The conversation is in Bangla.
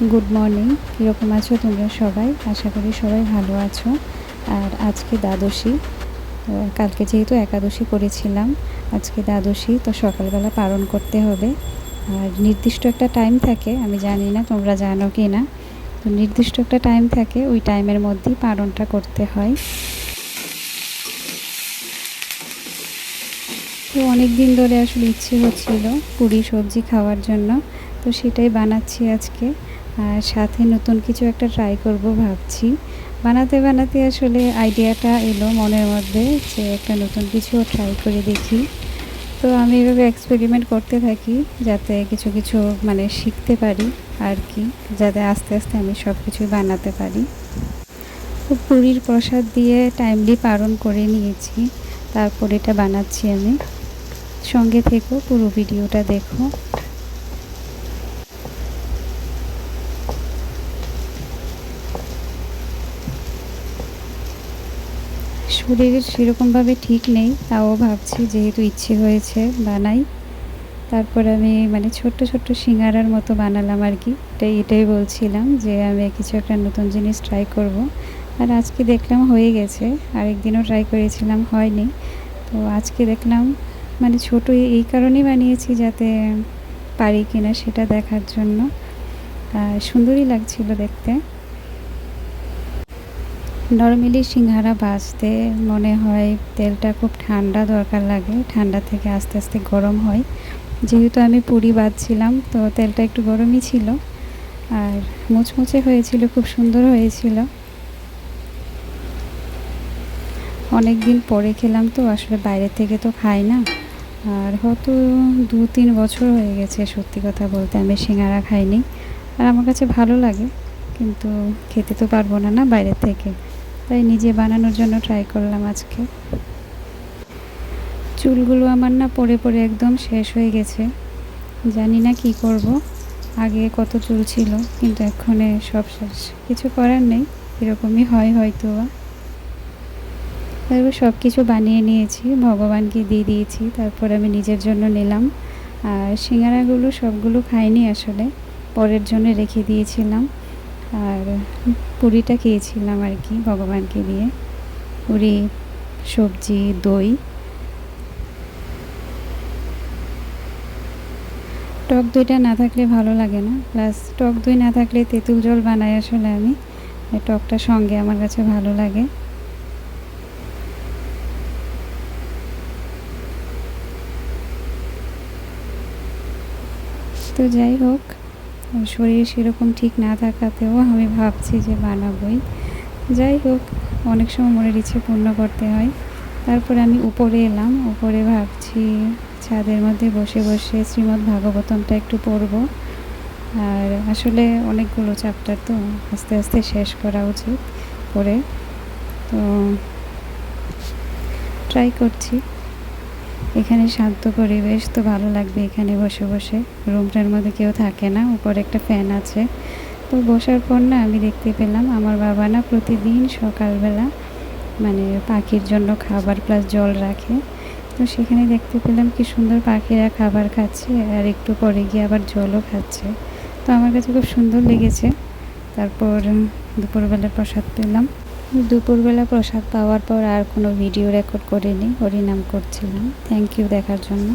Good morning. কীরকম আছো তোমরা সবাই? আশা করি সবাই ভালো আছো। আর আজকে দ্বাদশী, কালকে যেহেতু একাদশী করেছিলাম, আজকে দ্বাদশী, তো সকালবেলা পালন করতে হবে। আর নির্দিষ্ট একটা টাইম থাকে, আমি জানি না তোমরা জানো কি না। তো নির্দিষ্ট একটা টাইম থাকে, ওই টাইমের মধ্যেই পালনটা করতে হয়। তো অনেক দিন ধরে আসলে ইচ্ছে হচ্ছিল পুরি সবজি খাওয়ার জন্য, তো সেটাই বানাচ্ছি আজকে। আর সাথে নতুন কিছু একটা ট্রাই করব ভাবছি। বানাতে বানাতে আসলে আইডিয়াটা এলো মনের মধ্যে যে একটা নতুন কিছু ট্রাই করে দেখি। তো আমি এভাবে এক্সপেরিমেন্ট করতে থাকি যাতে কিছু কিছু মানে শিখতে পারি আর কি, যাতে আস্তে আস্তে আমি সব কিছুই বানাতে পারি। তো পুরীর প্রসাদ দিয়ে টাইমলি পালন করে নিয়েছি, তারপর এটা বানাচ্ছি আমি। সঙ্গে থেকো, পুরো ভিডিওটা দেখো। শরীর সেরকমভাবে ঠিক নেই, তাও ভাবছি যেহেতু ইচ্ছে হয়েছে বানাই। তারপর আমি মানে ছোট্ট ছোট্ট সিঙ্গারার মতো বানালাম আর কি। এটাই বলছিলাম যে আমি কিছু একটা নতুন জিনিস ট্রাই করব। আর আজকে দেখলাম হয়ে গেছে, আরেকদিনও ট্রাই করেছিলাম হয়নি। তো আজকে দেখলাম মানে ছোটো এই কারণেই বানিয়েছি যাতে পারি কিনা সেটা দেখার জন্য। সুন্দরই লাগছিল দেখতে। নরমালি সিঙ্গারা ভাজতে মনে হয় তেলটা খুব ঠান্ডা দরকার লাগে, ঠান্ডা থেকে আস্তে আস্তে গরম হয়। যেহেতু আমি পুরি ভাজছিলাম, তো তেলটা একটু গরমই ছিল আর মুচমুচে হয়েছিল, খুব সুন্দর হয়েছিল। অনেক দিন পরে খেলাম, তো আসলে বাইরে থেকে তো খাই না। আর হয়তো 2-3 বছর হয়ে গেছে সত্যি কথা বলতে আমি সিঙ্গারা খাইনি। আর আমার কাছে ভালো লাগে, কিন্তু খেতে তো পারবো না বাইরে থেকে, তাই নিজে বানানোর জন্য ট্রাই করলাম আজকে। চুলগুলো আমার না পড়ে পড়ে একদম শেষ হয়ে গেছে, জানি না কি করব। আগে কত চুল ছিল, কিন্তু এখন সব শেষ, কিছু করার নেই, এরকমই হয় হয়তো। তারপর সব কিছু বানিয়ে নিয়েছি, ভগবানকে দিয়ে দিয়েছি, তারপর আমি নিজের জন্য নিলাম। আর সিঙ্গারাগুলো সবগুলো খাইনি আসলে, পরের জন্য রেখে দিয়েছিলাম। আর পুরিটা খেয়েছিলাম আর কি ভগবানকে দিয়ে, পুরি, সবজি, দই। টক দইটা না থাকলে ভালো লাগে না, প্লাস টক দই না থাকলে তেঁতুল জল বানাই আসলে আমি, টকটা সঙ্গে আমার কাছে ভালো লাগে। তো যাই হোক, শরীর সেরকম ঠিক না থাকাতেও আমি ভাবছি যে বানাবই। যাই হোক, অনেক সময় মনের ইচ্ছে পূর্ণ করতে হয়। তারপরে আমি উপরে এলাম, উপরে ভাবছি ছাদের মধ্যে বসে বসে শ্রীমদ্ ভাগবতমটা একটু পড়ব। আর আসলে অনেকগুলো চ্যাপ্টার, তো আস্তে আস্তে শেষ করা উচিত পড়ে। তো ট্রাই করছি। এখানে শান্ত পরিবেশ, তো ভালো লাগবে এখানে বসে বসে। রুমটার মধ্যে কেউ থাকে না, উপরে একটা ফ্যান আছে। তো বসার পর না আমি দেখতে পেলাম আমার বাবা না প্রতিদিন সকালবেলা মানে পাখির জন্য খাবার প্লাস জল রাখে। তো সেখানে দেখতে পেলাম কি সুন্দর পাখিরা খাবার খাচ্ছে, আর একটু পরে গিয়ে আবার জলও খাচ্ছে। তো আমার কাছে খুব সুন্দর লেগেছে। তারপর দুপুরবেলা প্রসাদ পেলাম। দুপুরবেলা প্রসাদ পাওয়ার পর আর কোনো ভিডিও রেকর্ড করিনি, হরিনাম করছিলাম। থ্যাংক ইউ দেখার জন্য।